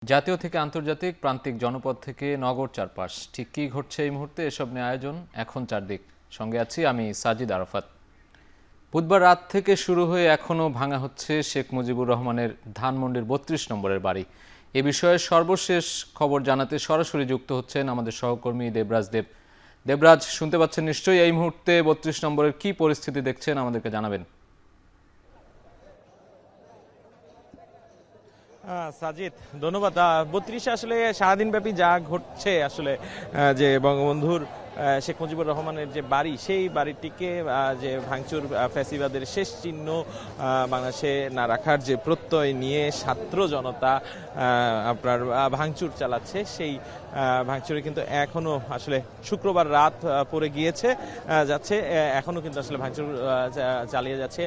জাতীয় থেকে আন্তর্জাতিক, প্রান্তিক জনপদ থেকে নগর চারপাশ, ঠিক কী ঘটছে এই মুহূর্তে এসব নিয়ে আয়োজন এখন চারদিক। সঙ্গে আছি আমি সাজিদ আরাফাত। বুধবার রাত থেকে শুরু হয়ে এখনও ভাঙা হচ্ছে শেখ মুজিবুর রহমানের ধানমন্ডির ৩২ নম্বরের বাড়ি। এ বিষয়ে সর্বশেষ খবর জানাতে সরাসরি যুক্ত হচ্ছেন আমাদের সহকর্মী দেবরাজ দেব। দেবরাজ, শুনতে পাচ্ছেন নিশ্চয়ই? এই মুহূর্তে ৩২ নম্বরের কি পরিস্থিতি দেখছেন আমাদেরকে জানাবেন। সাজিদ, ধন্যবাদ। ৩২ আসলে সারাদিন ব্যাপী যা ঘটছে আসলে যে বঙ্গবন্ধুর শেখ মুজিবুর রহমানের যে বাড়ি, সেই বাড়িটিকে যে ভাঙচুর, ফ্যাসিবাদের শেষ চিহ্ন বাংলাদেশে না রাখার যে প্রত্যয় নিয়ে ছাত্র জনতা আপনার ভাঙচুর চালাচ্ছে, সেই ভাঙচুরে কিন্তু এখনো আসলে শুক্রবার রাত পড়ে গিয়েছে যাচ্ছে, এখনো কিন্তু আসলে ভাঙচুর চালিয়ে যাচ্ছে।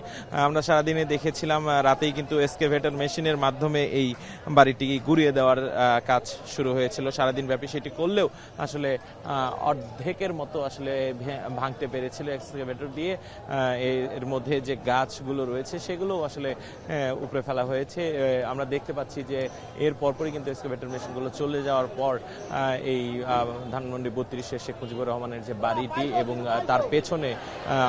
আমরা সারাদিনে দেখেছিলাম, রাতেই কিন্তু এক্সকেভেটর মেশিনের মাধ্যমে এই বাড়িটি গুড়িয়ে দেওয়ার কাজ শুরু হয়েছিল। সারাদিন ব্যাপী সেটি করলেও আসলে অর্ধেকের মতো আসলে ভাঙতে পেরেছিল এক্সকেভেটর দিয়ে। এর মধ্যে যে গাছগুলো রয়েছে সেগুলো আসলে উপড়ে ফেলা হয়েছে। আমরা দেখতে পাচ্ছি যে এর পরপরই কিন্তু এক্সকেভেটর মেশিনগুলো চলে যাওয়ার পর এই ধানমন্ডি ৩২-এর শেখ মুজিবুর রহমানের যে বাড়িটি এবং তার পেছনে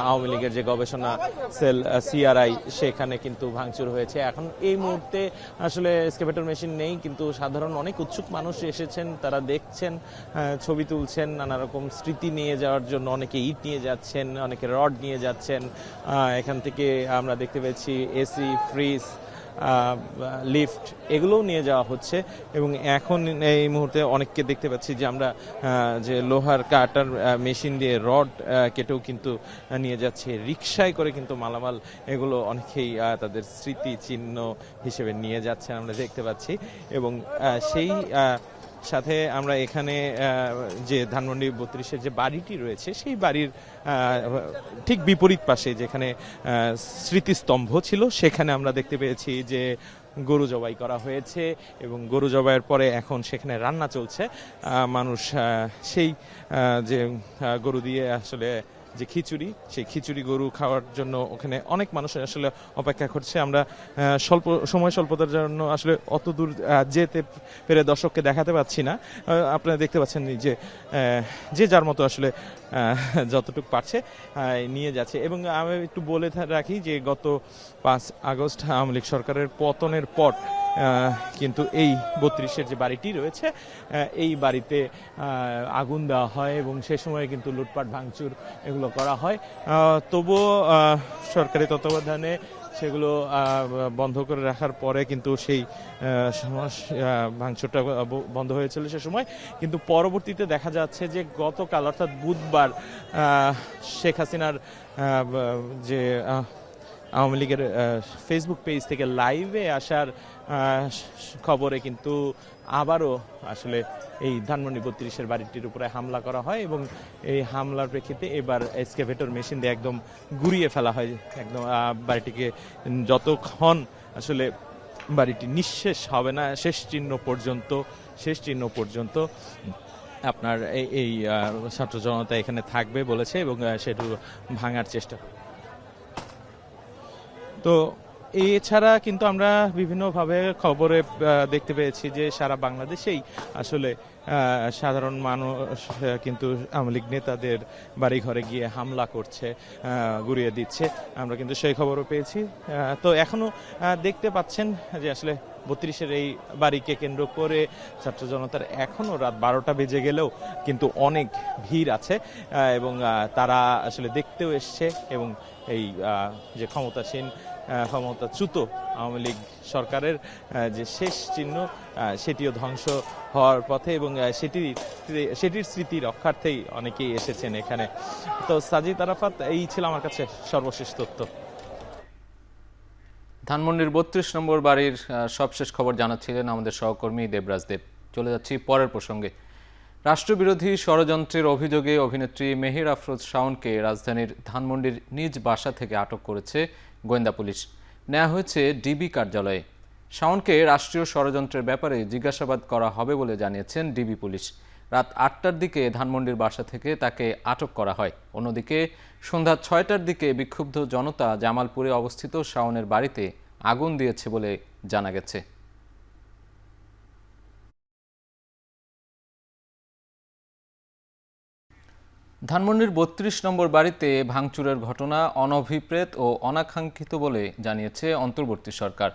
আওয়ামী লীগের যে গবেষণা সেল সিআরআই, সেখানে কিন্তু ভাঙচুর হয়েছে। এখন এই মুহূর্তে আসলে এক্সকেভেটর মেশিন নেই, কিন্তু সাধারণ অনেক উৎসুক মানুষ এসেছেন, তারা দেখছেন, ছবি তুলছেন, নানা রকম স্মৃতি নিয়ে যাওয়ার জন্য অনেকে ইট নিয়ে যাচ্ছেন, অনেকে রড নিয়ে যাচ্ছেন। এখান থেকে আমরা দেখতে পেয়েছি এসি, ফ্রিজ, লিফট, এগুলোও নিয়ে যাওয়া হচ্ছে। এবং এখন এই মুহূর্তে অনেককে দেখতে পাচ্ছি যে আমরা যে লোহার কাটার মেশিন দিয়ে রড কেটেও কিন্তু নিয়ে যাচ্ছে, রিকশায় করে কিন্তু মালামাল এগুলো অনেকেই তাদের স্মৃতি চিহ্ন হিসেবে নিয়ে যাচ্ছেন আমরা দেখতে পাচ্ছি। এবং সেই সাথে আমরা এখানে যে ধানমন্ডি ৩২-এর যে বাড়িটি রয়েছে, সেই বাড়ির ঠিক বিপরীত পাশে যেখানে স্মৃতিস্তম্ভ ছিল, সেখানে আমরা দেখতে পেয়েছি যে গরু জবাই করা হয়েছে এবং গরু জবাইয়ের পরে এখন সেখানে রান্না চলছে। মানুষ সেই যে গরু দিয়ে আসলে যে খিচুড়ি, সেই খিচুড়ি গরু খাওয়ার জন্য ওখানে অনেক মানুষ আসলে অপেক্ষা করছে। আমরা স্বল্পতার জন্য আসলে অত দূর যেতে পেরে দর্শককে দেখাতে পাচ্ছি না। আপনারা দেখতে পাচ্ছেন যে যার মতো আসলে যতটুকু পারছে নিয়ে যাচ্ছে। এবং আমি একটু বলে রাখি যে গত ৫ আগস্ট আওয়ামী লীগ সরকারের পতনের পর কিন্তু এই ৩২-এর যে বাড়িটি রয়েছে, এই বাড়িতে আগুন দেওয়া হয় এবং সে সময় কিন্তু লুটপাট ভাঙচুর এগুলো করা হয়। তবুও সরকারি তত্ত্বাবধানে সেগুলো বন্ধ করে রাখার পরে কিন্তু সেই ভাঙচুরটা বন্ধ হয়েছিল সে সময়। কিন্তু পরবর্তীতে দেখা যাচ্ছে যে গতকাল অর্থাৎ বুধবার শেখ হাসিনার যে আওয়ামী লীগের ফেসবুক পেজ থেকে লাইভে আসার খবরে কিন্তু আবারও আসলে এই ধানমন্ডি ৩২-এর বাড়িটির উপরে হামলা করা হয় এবং এই হামলার প্রেক্ষিতে এবার এক্সকেভেটর মেশিন দিয়ে একদম গুড়িয়ে ফেলা হয় একদম বাড়িটিকে। যতক্ষণ আসলে বাড়িটি নিঃশেষ হবে না, শেষ চিহ্ন পর্যন্ত আপনার এই ছাত্র জনতা এখানে থাকবে বলেছে এবং সেটু ভাঙার চেষ্টা। তো এছাড়া কিন্তু আমরা বিভিন্নভাবে খবরে দেখতে পেয়েছি যে সারা বাংলাদেশেই আসলে সাধারণ মানুষ কিন্তু আওয়ামী লীগ নেতাদের বাড়ি ঘরে গিয়ে হামলা করছে, গুড়িয়ে দিচ্ছে, আমরা কিন্তু সেই খবরও পেয়েছি। তো এখনো দেখতে পাচ্ছেন যে আসলে ৩২-এর এই বাড়িকে কেন্দ্র করে ছাত্র জনতার এখনো রাত ১২টা বেজে গেলেও কিন্তু অনেক ভিড় আছে এবং তারা আসলে দেখতেও এসছে এবং এই যে ক্ষমতাচ্যুত আওয়ামী লীগ সরকারের যে শেষ চিহ্ন, সেটিও ধ্বংস হওয়ার পথে এবং সেটির স্মৃতি রক্ষার্থেই অনেকেই এসেছেন এখানে। তো সাজিদ আরাফাত, এই ছিল আমার কাছে সর্বশেষ তথ্য। ধানমন্ডির ৩২ নম্বর বাড়ির সবশেষ খবর জানাচ্ছিলেন আমাদের সহকর্মী দেবরাজ দেব। চলে যাচ্ছি পরের প্রসঙ্গে। রাষ্ট্রবিরোধী ষড়যন্ত্রের অভিযোগে অভিনেত্রী মেহের আফরোজ শাওনকে রাজধানীর ধানমন্ডির নিজ বাসা থেকে আটক করেছে গোয়েন্দা পুলিশ। নেওয়া হয়েছে ডিবি কার্যালয়ে। শাওনকে রাষ্ট্রীয় ষড়যন্ত্রের ব্যাপারে জিজ্ঞাসাবাদ করা হবে বলে জানিয়েছেন ডিবি পুলিশ। রাত ৮টার দিকে ধানমন্ডির বাসা থেকে তাকে আটক করা হয়। অন্যদিকে সন্ধ্যা ৬টার দিকে বিক্ষুব্ধ জনতা জামালপুরে অবস্থিত শাওনের বাড়িতে আগুন দিয়েছে বলে জানা গেছে। ধানমন্ডির ৩২ নম্বর বাড়িতে ভাঙচুরের ঘটনা অনভিপ্রেত ও অনাকাঙ্ক্ষিত বলে জানিয়েছে অন্তর্বর্তী সরকার।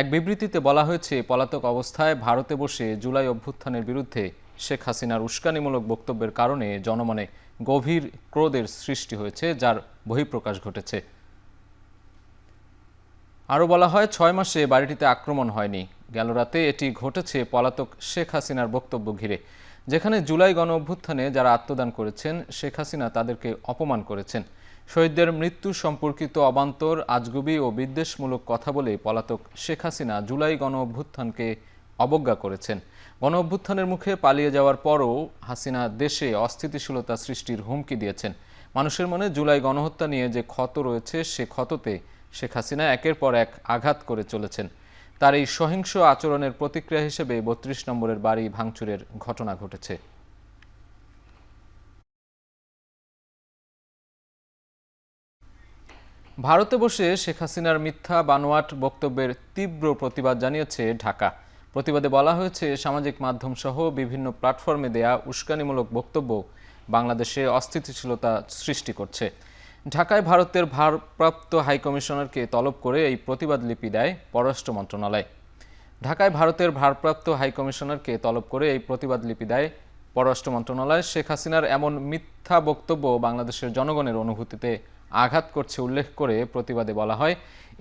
এক বিবৃতিতে বলা হয়েছে, পলাতক অবস্থায় ভারতে বসে জুলাই অভ্যুত্থানের বিরুদ্ধে শেখ হাসিনার উস্কানিমূলক বক্তব্যের কারণে জনমনে গভীর ক্রোধের সৃষ্টি হয়েছে, যার বহিঃপ্রকাশ ঘটেছে। আরও বলা হয়, ৬ মাসে বাড়িটিতে আক্রমণ হয়নি। গেল রাতে এটি ঘটেছে পলাতক শেখ হাসিনার বক্তব্য ঘিরে। যেখানে জুলাই গণ অভ্যুত্থানে যারা আত্মদান করেছেন, শেখ হাসিনা তাদেরকে অপমান করেছেন। শহীদদের মৃত্যু সম্পর্কিত অবান্তর, আজগুবি ও বিদ্বেষমূলক কথা বলে পলাতক শেখ হাসিনা জুলাই গণ অভ্যুত্থানকে অবজ্ঞা করেছেন। গণ অভ্যুত্থানের মুখে পালিয়ে যাওয়ার পরও হাসিনা দেশে অস্থিতিশীলতা সৃষ্টির হুমকি দিয়েছেন। মানুষের মনে জুলাই গণহত্যা নিয়ে যে ক্ষত রয়েছে, সে ক্ষততে শেখ হাসিনা একের পর এক আঘাত করে চলেছেন। তার এই সহিংস আচরণের প্রতিক্রিয়া হিসেবে ৩২ নম্বরের বাড়ি ভাঙচুরের ঘটনা ঘটেছে। ভারতে বসে শেখ হাসিনার মিথ্যা বানোয়াট বক্তব্যের তীব্র প্রতিবাদ জানিয়েছে ঢাকা। প্রতিবাদে বলা হয়েছে, সামাজিক মাধ্যম সহ বিভিন্ন প্ল্যাটফর্মে দেয়া উস্কানিমূলক বক্তব্য বাংলাদেশে অস্থিতিশীলতা সৃষ্টি করছে। ঢাকায় ভারতের ভারপ্রাপ্ত হাইকমিশনারকে তলব করে এই প্রতিবাদ লিপি দেয় পররাষ্ট্র মন্ত্রণালয়। ঢাকায় ভারতের ভারপ্রাপ্ত হাইকমিশনারকে তলব করে এই প্রতিবাদ লিপি দেয় পররাষ্ট্র মন্ত্রণালয়। শেখ হাসিনার এমন মিথ্যা বক্তব্য বাংলাদেশের জনগণের অনুভূতিতে আঘাত করছে উল্লেখ করে প্রতিবাদে বলা হয়,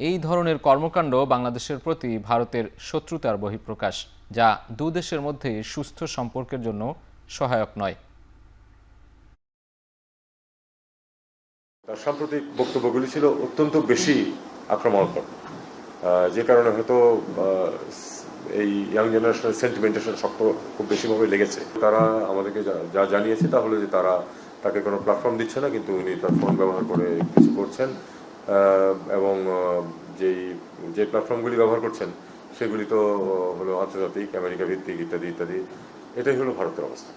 এই ধরনের কর্মকাণ্ড বাংলাদেশের প্রতি ভারতের শত্রুতার বহিঃপ্রকাশ, যা দুদেশের মধ্যে সুস্থ সম্পর্কের জন্য সহায়ক নয়। তার সাম্প্রতিক বক্তব্যগুলি ছিল অত্যন্ত বেশি আক্রমণাত্মক, যে কারণে হয়তো এই ইয়াং জেনারেশনের সেন্টিমেন্টের সাথে শক্ত খুব বেশিভাবে লেগেছে। তারা আমাদেরকে যা জানিয়েছে তা হলো যে তারা তাকে কোনো প্ল্যাটফর্ম দিচ্ছে না, কিন্তু উনি তার ফোন ব্যবহার করে কিছু করছেন, এবং যে প্ল্যাটফর্মগুলি ব্যবহার করছেন সেগুলি তো হলো আন্তর্জাতিক, আমেরিকা ভিত্তিক ইত্যাদি ইত্যাদি। এটাই হলো ভারতের অবস্থা।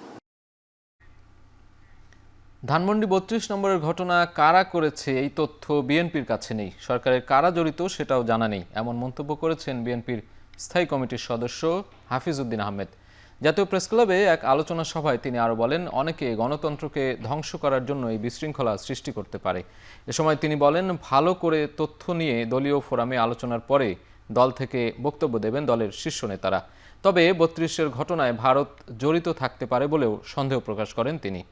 ধানমন্ডি ৩২ নম্বরের ঘটনা কারা করেছে এই তথ্য বিএনপির কাছে নেই। সরকারের কারা জড়িত সেটাও জানা নেই, এমন মন্তব্য করেছেন বিএনপির স্থায়ী কমিটির সদস্য হাফিজ উদ্দিন আহমেদ। জাতীয় প্রেসক্লাবে এক আলোচনা সভায় তিনি আরও বলেন, অনেকে গণতন্ত্রকে ধ্বংস করার জন্য এই বিশৃঙ্খলা সৃষ্টি করতে পারে। এ সময় তিনি বলেন, ভালো করে তথ্য নিয়ে দলীয় ফোরামে আলোচনার পরে দল থেকে বক্তব্য দেবেন দলের শীর্ষ নেতারা। তবে ৩২-এর ঘটনায় ভারত জড়িত থাকতে পারে বলেও সন্দেহ প্রকাশ করেন তিনি।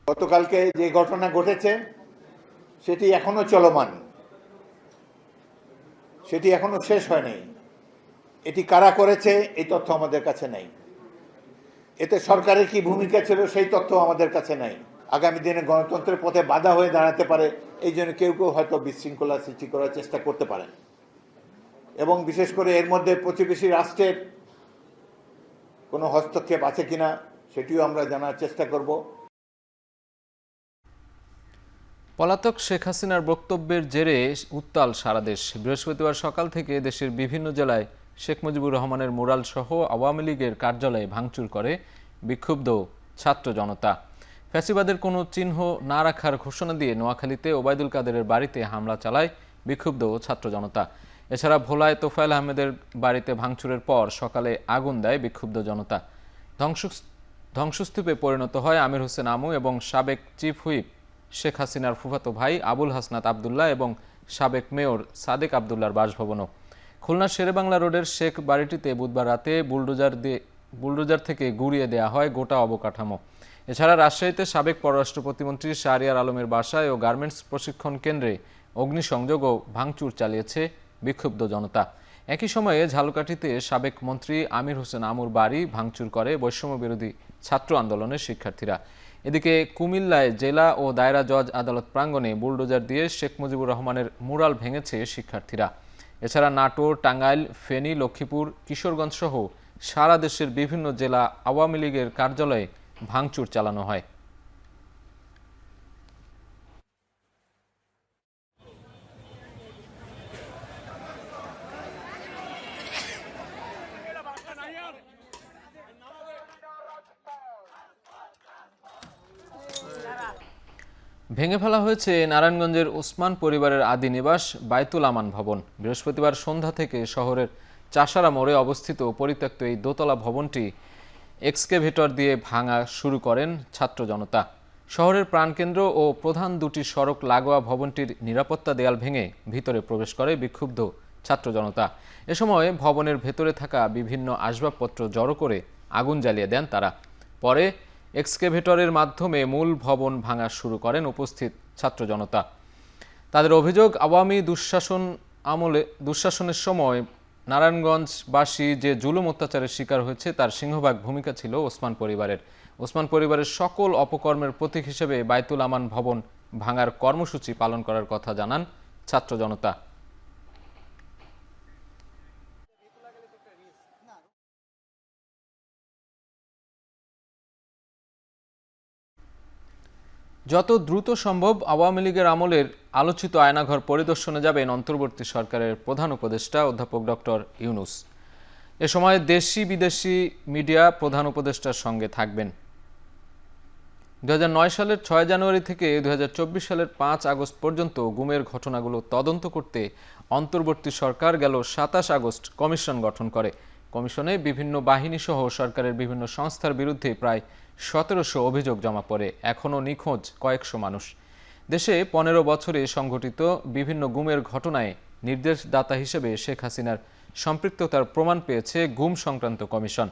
গতকালকে যে ঘটনা ঘটেছে সেটি এখনো চলমান, সেটি এখনো শেষ হয়নি। এটি কারা করেছে এই তথ্য আমাদের কাছে নাই। এতে সরকারের কি ভূমিকা ছিল সেই তথ্য আমাদের কাছে নাই। আগামী দিনে গণতন্ত্রের পথে বাধা হয়ে দাঁড়াতে পারে, এই জন্য কেউ কেউ হয়তো বিশৃঙ্খলা সৃষ্টি করার চেষ্টা করতে পারেন, এবং বিশেষ করে এর মধ্যে প্রতিবেশী রাষ্ট্রের কোনো হস্তক্ষেপ আছে কিনা সেটিও আমরা জানার চেষ্টা করব। পলাতক শেখ হাসিনার বক্তব্যের জেরে উত্তাল সারা দেশ। বৃহস্পতিবার সকাল থেকে দেশের বিভিন্ন জেলায় শেখ মুজিবুর রহমানের মুরাল সহ আওয়ামী লীগের কার্যালয়ে ভাঙচুর করে বিক্ষুব্ধ ছাত্র জনতা। ফ্যাসিবাদের কোনো চিহ্ন না রাখার ঘোষণা দিয়ে নোয়াখালীতে ওবায়দুল কাদেরের বাড়িতে হামলা চালায় বিক্ষুব্ধ ছাত্র জনতা। এছাড়া ভোলায় তোফায়েল আহমেদের বাড়িতে ভাঙচুরের পর সকালে আগুন দেয় বিক্ষুব্ধ জনতা। ধ্বংসস্তূপে পরিণত হয় আমির হোসেন আমু এবং সাবেক চিফ হুইপ শেখ হাসিনার ফুফাতো ভাই আবুল হাসনাত আবদুল্লাহ এবং সাবেক মেয়র সাদেক আবদুল্লাহর বাসভবনও। খুলনার শেরেবাংলা রোডের শেখ বাড়িটিতে বুধবার রাতে বুলডোজার থেকে গুঁড়িয়ে দেওয়া হয় গোটা অবকাঠামো। এছাড়া রাজশাহীতে সাবেক পররাষ্ট্র প্রতিমন্ত্রী শাহরিয়ার আলমের বাসায় ও গার্মেন্টস প্রশিক্ষণ কেন্দ্রে অগ্নিসংযোগ ও ভাঙচুর চালিয়েছে বিক্ষুব্ধ জনতা। একই সময়ে ঝালকাঠিতে সাবেক মন্ত্রী আমির হোসেন আমুর বাড়ি ভাঙচুর করে বৈষম্য বিরোধী ছাত্র আন্দোলনের শিক্ষার্থীরা। এদিকে কুমিল্লায় জেলা ও দায়রা জজ আদালত প্রাঙ্গণে বুলডোজার দিয়ে শেখ মুজিবুর রহমানের মুরাল ভেঙেছে শিক্ষার্থীরা। এছাড়া নাটোর, টাঙ্গাইল, ফেনী, লক্ষ্মীপুর, কিশোরগঞ্জ সহ সারা দেশের বিভিন্ন জেলা আওয়ামী লীগের কার্যালয়ে ভাঙচুর চালানো হয়। ভেঙে ফেলা হয়েছে নারায়ণগঞ্জের ওসমান পরিবারের আদি নিবাস বায়তুল আমান ভবন। বৃহস্পতিবার সন্ধ্যা থেকে শহরের চাষারা মোড়ে অবস্থিত পরিত্যক্ত এই দোতলা ভবনটি এক্সকেভেটর দিয়ে ভাঙা শুরু করেন ছাত্র জনতা। শহরের প্রাণকেন্দ্র ও প্রধান দুটি সড়ক লাগোয়া ভবনটির নিরাপত্তা দেয়াল ভেঙে ভিতরে প্রবেশ করে বিক্ষুব্ধ ছাত্র জনতা। এ সময় ভবনের ভেতরে থাকা বিভিন্ন আসবাবপত্র জড়ো করে আগুন জ্বালিয়ে দেন তারা। পরে এক্সকেভেটরের মাধ্যমে মূল ভবন ভাঙা শুরু করেন উপস্থিত ছাত্র জনতা। তাদের অভিযোগ, আওয়ামী দুঃশাসনের সময় নারায়ণগঞ্জবাসী যে জুলুম অত্যাচারের শিকার হয়েছে তার সিংহভাগ ভূমিকা ছিল ওসমান পরিবারের। ওসমান পরিবারের সকল অপকর্মের প্রতীক হিসেবে বাইতুল আমান ভবন ভাঙার কর্মসূচি পালন করার কথা জানান ছাত্র জনতা। যত দ্রুত সম্ভব আওয়ামী লীগের আমলের আলোচিত আয়নাঘর পরিদর্শনে যাবেন অন্তর্বর্তী সরকারের প্রধান উপদেষ্টা অধ্যাপক ডক্টর ইউনূস। এ সময় দেশি বিদেশি মিডিয়া প্রধান উপদেষ্টার সঙ্গে থাকবেন। 2009 সালের 6 জানুয়ারি থেকে 2024 সালের 5 আগস্ট পর্যন্ত গুমের ঘটনাগুলো তদন্ত করতে অন্তর্বর্তী সরকার গেল 27 আগস্ট কমিশন গঠন করে। কমিশনে বিভিন্ন বাহিনী সহ সরকারের বিভিন্ন সংস্থার বিরুদ্ধে প্রায় 1700 অভিযোগ জমা পড়ে। এখনও নিখোঁজ কয়েকশো মানুষ। দেশে 15 বছরে সংঘটিত বিভিন্ন গুমের ঘটনায় নির্দেশদাতা হিসেবে শেখ হাসিনার সম্পৃক্ততার প্রমাণ পেয়েছে গুম সংক্রান্ত কমিশন।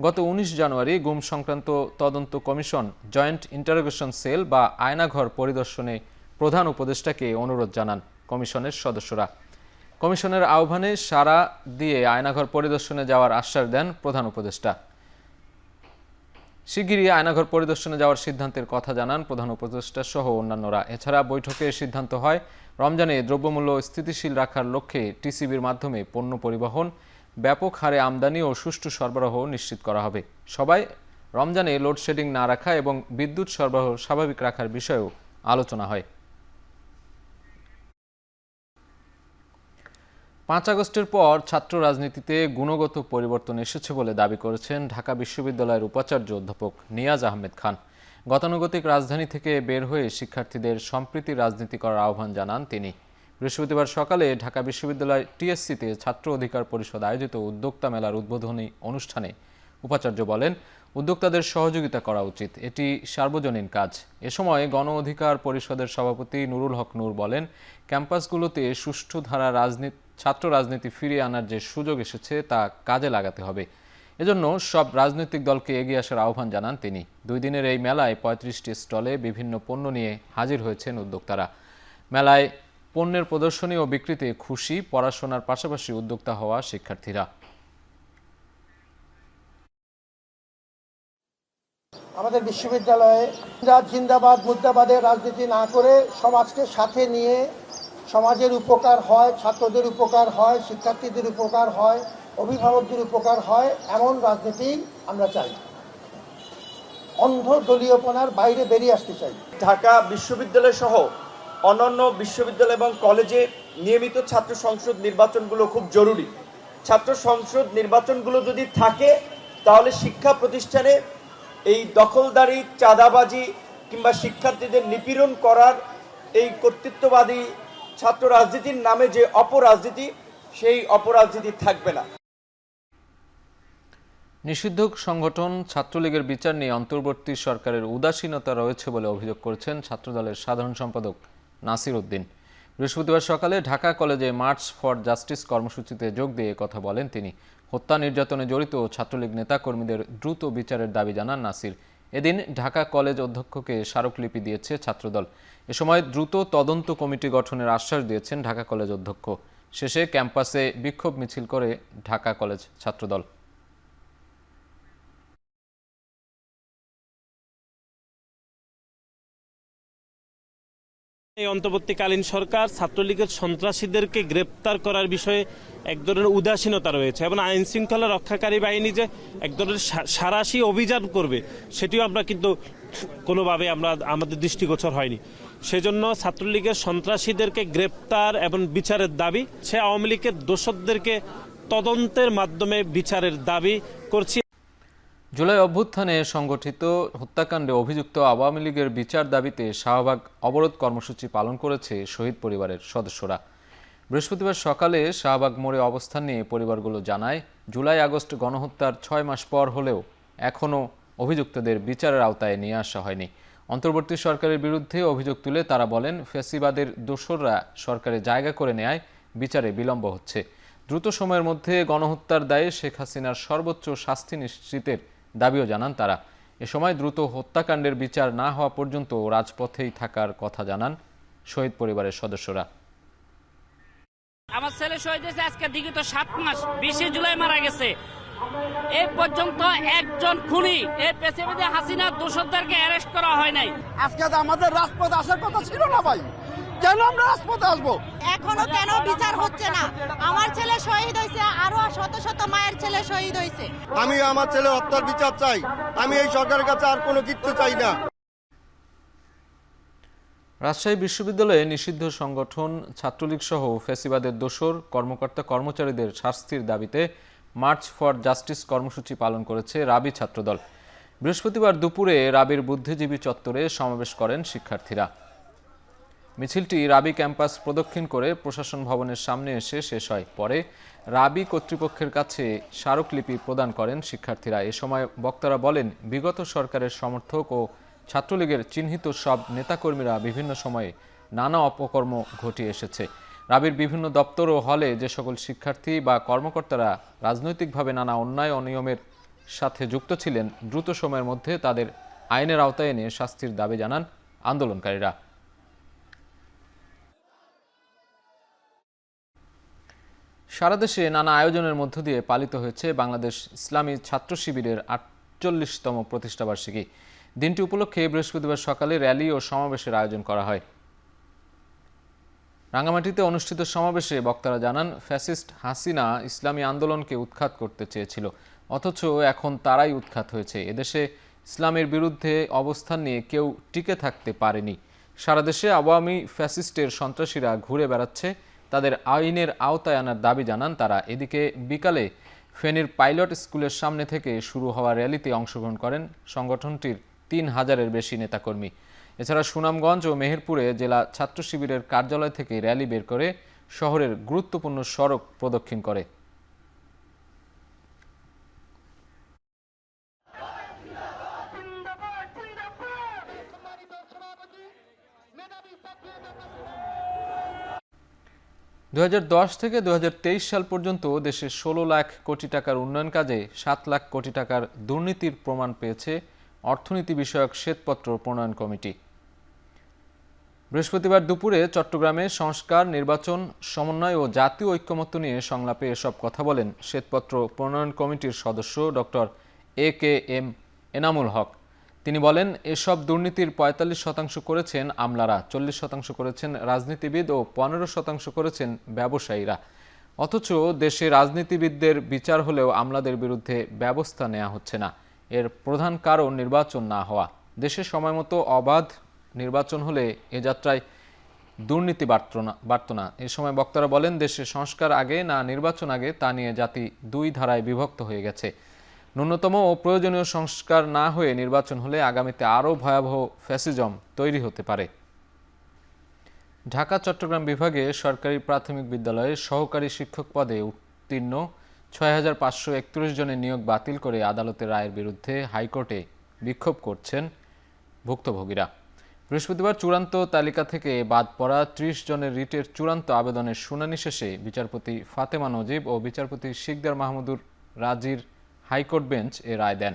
গত 19 জানুয়ারি গুম সংক্রান্ত তদন্ত কমিশন জয়েন্ট ইন্টারোগেশন সেল বা আয়নাঘর পরিদর্শনে প্রধান উপদেষ্টাকে অনুরোধ জানান কমিশনের সদস্যরা। কমিশনের আহ্বানে সাড়া দিয়ে আয়নাঘর পরিদর্শনে যাওয়ার আশ্বাস দেন প্রধান উপদেষ্টা। শিগগিরই আয়নাঘর পরিদর্শনে যাওয়ার সিদ্ধান্তের কথা জানান প্রধান উপদেষ্টা সহ অন্যান্যরা। এছাড়া বৈঠকে সিদ্ধান্ত হয় রমজানে দ্রব্যমূল্য স্থিতিশীল রাখার লক্ষ্যে টিসিবির মাধ্যমে পণ্য পরিবহন, ব্যাপক হারে আমদানি ও সুষ্ঠু সরবরাহ নিশ্চিত করা হবে। সবাই রমজানে লোডশেডিং না রাখা এবং বিদ্যুৎ সরবরাহ স্বাভাবিক রাখার বিষয়েও আলোচনা হয়। 5 আগস্টের পর ছাত্র রাজনীতিতে গুণগত পরিবর্তন এসেছে বলে দাবি করেছেন ঢাকা বিশ্ববিদ্যালয়ের উপাচার্য অধ্যাপক নিয়াজ আহমেদ খান। গতানুগতিক রাজধানী থেকে বের হয়ে শিক্ষার্থীদের সম্প্রীতি রাজনীতি করার আহ্বান জানান তিনি। বৃহস্পতিবার সকালে ঢাকা বিশ্ববিদ্যালয় টিএসসিতে ছাত্র অধিকার পরিষদ আয়োজিত উদ্যোক্তা মেলার উদ্বোধনী অনুষ্ঠানে উপাচার্য বলেন, উদ্যোক্তাদের সহযোগিতা করা উচিত, এটি সার্বজনীন কাজ। এ সময় গণ অধিকার পরিষদের সভাপতি নুরুল হক নূর বলেন, ক্যাম্পাসগুলোতে সুষ্ঠু ধারা ছাত্র রাজনীতি ফিরিয়ে আনার যে সুযোগ এসেছে তা কাজে লাগাতে হবে। এজন্য সব রাজনৈতিক দলকে এগিয়ে আসার আহ্বান জানান তিনি। 2 দিনের এই মেলায় 35টি স্টলে বিভিন্ন পণ্য নিয়ে হাজির হয়েছেন উদ্যোক্তারা। মেলায় পণ্যের প্রদর্শনী ও বিক্রিতে খুশি পড়াশোনার পাশাপাশি উদ্যোক্তা হওয়া শিক্ষার্থীরা। আমাদের বিশ্ববিদ্যালয়ে জিন্দাবাদ মুর্দাবাদের রাজনীতি না করে সমাজকে সাথে নিয়ে সমাজের উপকার হয়, ছাত্রদের উপকার হয়, শিক্ষার্থীদের উপকার হয়, অভিভাবকদের উপকার হয়, এমন রাজনীতি আমরা চাই। অন্ধ দলীয়পনার বাইরে বেরিয়ে আসতে চাই। ঢাকা বিশ্ববিদ্যালয় সহ অন্যান্য বিশ্ববিদ্যালয় এবং কলেজে নিয়মিত ছাত্র সংসদ নির্বাচনগুলো খুব জরুরি। ছাত্র সংসদ নির্বাচনগুলো যদি থাকে তাহলে শিক্ষা প্রতিষ্ঠানে এই দখলদারি, চাঁদাবাজি কিংবা শিক্ষার্থীদের নিপীড়ন করার এই কর্তৃত্ববাদী ছাত্র রাজনীতির নামে যে অপরাজনীতি, সেই অপরাজনীতি থাকবে না। নিষিদ্ধ সংগঠন ছাত্রলীগের বিচার নিয়ে অন্তর্বর্তী সরকারের উদাসীনতা রয়েছে বলে অভিযোগ করেছেন ছাত্রদলের সাধারণ সম্পাদক নাসির উদ্দিন। বৃহস্পতিবার সকালে ঢাকা কলেজে মার্চ ফর জাস্টিস কর্মসূচিতে যোগ দিয়ে কথা বলেন তিনি। হত্যা নির্যাতনে জড়িত ছাত্রলীগ নেতাকর্মীদের দ্রুত বিচারের দাবি জানান নাসির। এদিন ঢাকা কলেজ অধ্যক্ষকে স্মারকলিপি দিয়েছে ছাত্রদল। এ সময় দ্রুত তদন্ত কমিটি গঠনের আশ্বাস দিয়েছেন ঢাকা কলেজ অধ্যক্ষ। শেষে ক্যাম্পাসে বিক্ষোভ মিছিল করে ঢাকা কলেজ ছাত্রদল। এই অন্তর্বর্তীকালীন সরকার ছাত্রলীগের সন্ত্রাসীদেরকে গ্রেপ্তার করার বিষয়ে এক ধরনের উদাসীনতা রয়েছে এবং আইন শৃঙ্খলা রক্ষাকারী বাহিনী যে এক ধরনের সাঁড়াশি অভিযান করবে সেটিও আমরা কিন্তু কোনোভাবে আমাদের দৃষ্টিগোচর হয়নি। সেজন্য ছাত্রলীগের সন্ত্রাসীদেরকে গ্রেপ্তার এবং বিচারের দাবি, সে আওয়ামী লীগের দোষরদেরকে তদন্তের মাধ্যমে বিচারের দাবি করছি। জুলাই অভ্যুত্থানে সংগঠিত হত্যাকাণ্ডে অভিযুক্ত আওয়ামী লীগের বিচার দাবিতে শাহবাগ অবরোধ কর্মসূচি পালন করেছে শহীদ পরিবারের সদস্যরা। বৃহস্পতিবার সকালে শাহবাগ মোড়ে অবস্থান নিয়ে পরিবারগুলো জানায়, জুলাই আগস্ট গণহত্যার 6 মাস পর হলেও এখনও অভিযুক্তদের বিচারের আওতায় নিয়ে আসা হয়নি। অন্তর্বর্তী সরকারের বিরুদ্ধে অভিযোগ তুলে তারা বলেন, ফ্যাসিবাদের দোসররা সরকারে জায়গা করে নেয় বিচারে বিলম্ব হচ্ছে। দ্রুত সময়ের মধ্যে গণহত্যার দায়ে শেখ হাসিনার সর্বোচ্চ শাস্তি নিশ্চিতের দাবিও জানান তারা। এ সময় দ্রুত হত্যাকাণ্ডের বিচার না হওয়া পর্যন্ত রাজপথেই থাকার কথা জানান শহীদ পরিবারের সদস্যরা। আমার ছেলে শহীদ হয়েছে আজকে দিকে তো 7 মাস, 20 জুলাই মারা গেছে। এই পর্যন্ত একজন খুনি এই পেছনে হাসিনার দোষরদেরকে অ্যারেস্ট করা হয় নাই। আজকে আমাদের রাজপথে আসার কথা ছিল না ভাই, কেন আমরা রাজপথে আসবো? এখনো কেন বিচার হচ্ছে না? আমার ছেলে শহীদ হয়েছে, আরো শত শত মায়ের ছেলে শহীদ হয়েছে। আমি আমার ছেলে হত্যার বিচার চাই। আমি এই সরকারের কাছে আর কোনো কিছু চাই না। রাজশাহী বিশ্ববিদ্যালয়ে নিষিদ্ধ সংগঠন ছাত্রলীগ সহ ফ্যাসিবাদের দোসর কর্মকর্তা কর্মচারীদের শাস্তির দাবিতে মার্চ ফর জাস্টিস কর্মসূচি পালন করেছে রাবি ছাত্রদল। বৃহস্পতিবার দুপুরে রাবির বুদ্ধিজীবী চত্বরে সমাবেশ করেন শিক্ষার্থীরা। মিছিলটি রাবি ক্যাম্পাস প্রদক্ষিণ করে প্রশাসন ভবনের সামনে এসে শেষ হয়। পরে রাবি কর্তৃপক্ষের কাছে স্মারকলিপি প্রদান করেন শিক্ষার্থীরা। এ সময় বক্তারা বলেন, বিগত সরকারের সমর্থক ও ছাত্রলীগের চিহ্নিত সব নেতাকর্মীরা বিভিন্ন সময়ে নানা অপকর্ম ঘটিয়ে এসেছে। রাবির বিভিন্ন দপ্তর ও হলে যে সকল শিক্ষার্থী বা কর্মকর্তারা রাজনৈতিকভাবে নানা অন্যায় অনিয়মের সাথে যুক্ত ছিলেন, দ্রুত সময়ের মধ্যে তাদের আইনের আওতায় এনে শাস্তির দাবি জানান আন্দোলনকারীরা। সারা দেশে নানা আয়োজনের মধ্য দিয়ে পালিত হয়েছে বাংলাদেশ ইসলামী ছাত্র শিবিরের ৪৮তম প্রতিষ্ঠাবার্ষিকী। দিনটি উপলক্ষে বৃহস্পতিবার সকালে র্যালি ও সমাবেশের আয়োজন করা হয়। রাঙ্গামাটিতে অনুষ্ঠিত সমাবেশে বক্তারা জানান, ফ্যাসিস্ট হাসিনা ইসলামী আন্দোলনকে উৎখাত করতে চেয়েছিল, অথচ এখন তারাই উৎখাত হয়েছে। এদেশে ইসলামের বিরুদ্ধে অবস্থান নিয়ে কেউ টিকে থাকতে পারেনি। সারা দেশে আওয়ামী ফ্যাসিস্টের সন্ত্রাসীরা ঘুরে বেড়াচ্ছে, তাদের আইনের আওতায় আনার দাবি জানান তারা। এদিকে বিকালে ফেনীর পাইলট স্কুলের সামনে থেকে শুরু হওয়া র্যালিতে অংশগ্রহণ করেন সংগঠনটির ৩,০০০-এর বেশি নেতাকর্মী। এছাড়া সুনামগঞ্জ ও মেহেরপুরে জেলা ছাত্র শিবিরের কার্যালয় থেকে র্যালি বের করে শহরের গুরুত্বপূর্ণ সড়ক প্রদক্ষিণ করে। থেকে ২০২৩ সাল পর্যন্ত দেশে ১৬ লাখ কোটি টাকার উন্নয়ন কাজে ৭ লাখ কোটি টাকার দুর্নীতির প্রমাণ পেয়েছে অর্থনীতি বিষয়ক শ্বেতপত্র প্রণয়ন কমিটি। বৃহস্পতিবার দুপুরে চট্টগ্রামে সংস্কার, নির্বাচন, সমন্বয় ও জাতীয় ঐক্যমত্য নিয়ে সংলাপে এসব কথা বলেন শ্বেতপত্র প্রণয়ন কমিটির সদস্য ডক্টর এ.কে.এম. এনামুল হক। তিনি বলেন, এসব দুর্নীতির ৪৫% করেছেন আমলারা, ৪০% করেছেন রাজনীতিবিদ ও ১৫% করেছেন ব্যবসায়ীরা। অথচ দেশে রাজনীতিবিদদের বিচার হলেও আমলাদের বিরুদ্ধে ব্যবস্থা নেওয়া হচ্ছে না। এর প্রধান কারণ নির্বাচন না হওয়া। দেশে সময়মতো অবাধ নির্বাচন হলে এ যাত্রায় দুর্নীতি বাড়ত না। এ সময় বক্তারা বলেন, দেশে সংস্কার আগে না নির্বাচন আগে তা নিয়ে জাতি দুই ধারায় বিভক্ত হয়ে গেছে। ন্যূনতম ও প্রয়োজনীয় সংস্কার না হয়ে নির্বাচন হলে আগামীতে আরও ভয়াবহ ফ্যাসিজম তৈরি হতে পারে। ঢাকা চট্টগ্রাম বিভাগে সরকারি প্রাথমিক বিদ্যালয়ে সহকারী শিক্ষক পদে উত্তীর্ণ ৬,৫৩১ জনের নিয়োগ বাতিল করে আদালতের রায়ের বিরুদ্ধে হাইকোর্টে বিক্ষোভ করছেন ভুক্তভোগীরা। বৃহস্পতিবার চূড়ান্ত তালিকা থেকে বাদ পড়া ৩০ জনের রিটের চূড়ান্ত আবেদনের শুনানি শেষে বিচারপতি ফাতেমা নজিব ও বিচারপতি শিকদার মাহমুদুর রাজির হাইকোর্ট বেঞ্চ এ রায় দেন।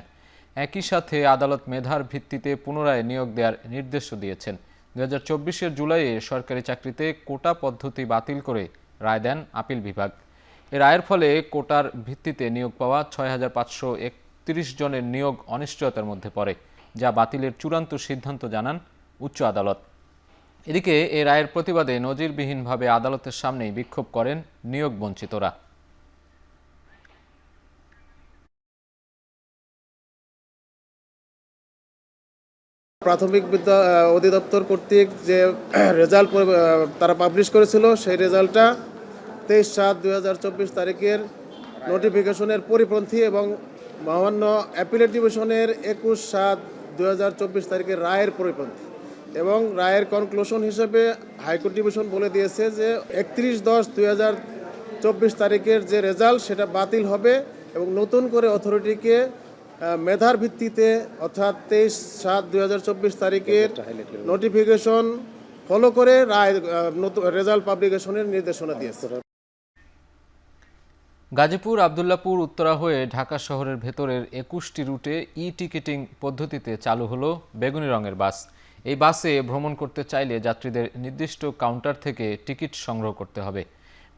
একই সাথে আদালত মেধার ভিত্তিতে পুনরায় নিয়োগ দেওয়ার নির্দেশও দিয়েছেন। ২০২৪-এর জুলাইয়ে সরকারি চাকরিতে কোটা পদ্ধতি বাতিল করে রায় দেন আপিল বিভাগ। এ রায়ের ফলে কোটার ভিত্তিতে নিয়োগ পাওয়া ৬,৫৩১ জনের নিয়োগ অনিশ্চয়তার মধ্যে পড়ে, যা বাতিলের চূড়ান্ত সিদ্ধান্ত জানান উচ্চ আদালত। এদিকে এ রায়ের প্রতিবাদে নজিরবিহীনভাবে আদালতের সামনেই বিক্ষোভ করেন নিয়োগ বঞ্চিতরা। প্রাথমিক বিদ্যা অধিদপ্তর কর্তৃক যে রেজাল্ট তারা পাবলিশ করেছিল, সেই রেজাল্টটা ২৩/৭/২০২৪ তারিখের নোটিফিকেশনের পরিপন্থী এবং মহামান্য অ্যাপিলেট ডিভিশনের ২১/৭/২০২৪ তারিখের রায়ের পরিপন্থী। এবং রায়ের কনক্লুশন হিসেবে হাইকোর্ট ডিভিশন বলে দিয়েছে যে ৩১/১০/২০২৪ তারিখের যে রেজাল্ট সেটা বাতিল হবে এবং নতুন করে অথরিটিকে মেধার ভিত্তিতে অর্থাৎ 23/7/2024 তারিখের নোটিফিকেশন ফলো করে রায় রেজাল্ট পাবলিকেশনের নির্দেশনা দিয়েছে। গাজীপুর, আবদুল্লাপুর, উত্তরা হয়ে ঢাকা শহরের ভেতরের 21টি রুটে ই-টিকিটিং পদ্ধতিতে চালু হলো বেগুনি রঙের বাস। এই বাসে ভ্রমণ করতে চাইলে যাত্রীদের নির্দিষ্ট কাউন্টার থেকে টিকিট সংগ্রহ করতে হবে।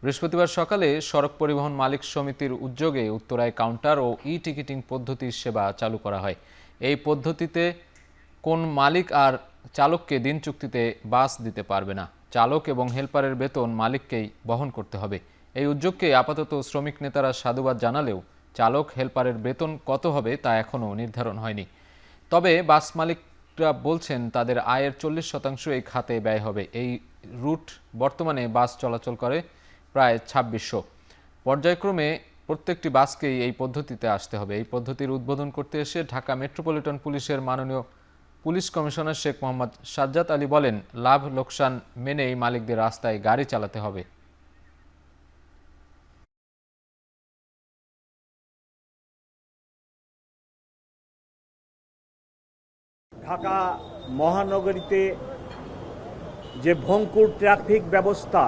বৃহস্পতিবার সকালে সড়ক পরিবহন মালিক সমিতির উদ্যোগে উত্তরায় কাউন্টার ও ই-টিকিটিং পদ্ধতির সেবা চালু করা হয়। এই পদ্ধতিতে কোন মালিক আর চালককে দিন চুক্তিতে বাস দিতে পারবে না। চালক এবং হেলপারের বেতন মালিককেই বহন করতে হবে। এই উদ্যোগকে আপাতত শ্রমিক নেতারা সাধুবাদ জানালেও চালক হেলপারের বেতন কত হবে তা এখনও নির্ধারণ হয়নি। তবে বাস মালিকরা বলছেন তাদের আয়ের 40% এই খাতে ব্যয় হবে। এই রুট বর্তমানে বাস চলাচল করে প্রায় 2600। পর্যায়ক্রমে প্রত্যেকটি বাসকেই এই পদ্ধতিতে আসতে হবে। এই পদ্ধতির উদ্বোধন করতে এসে ঢাকা মেট্রোপলিটন পুলিশের মাননীয় পুলিশ কমিশনার শেখ মোহাম্মদ সাজ্জাদ আলী বলেন, লাভ লোকসান মেনেই মালিকদের রাস্তায় গাড়ি চালাতে হবে। ঢাকা মহানগরীতে যে ভঙ্গুর ট্রাফিক ব্যবস্থা,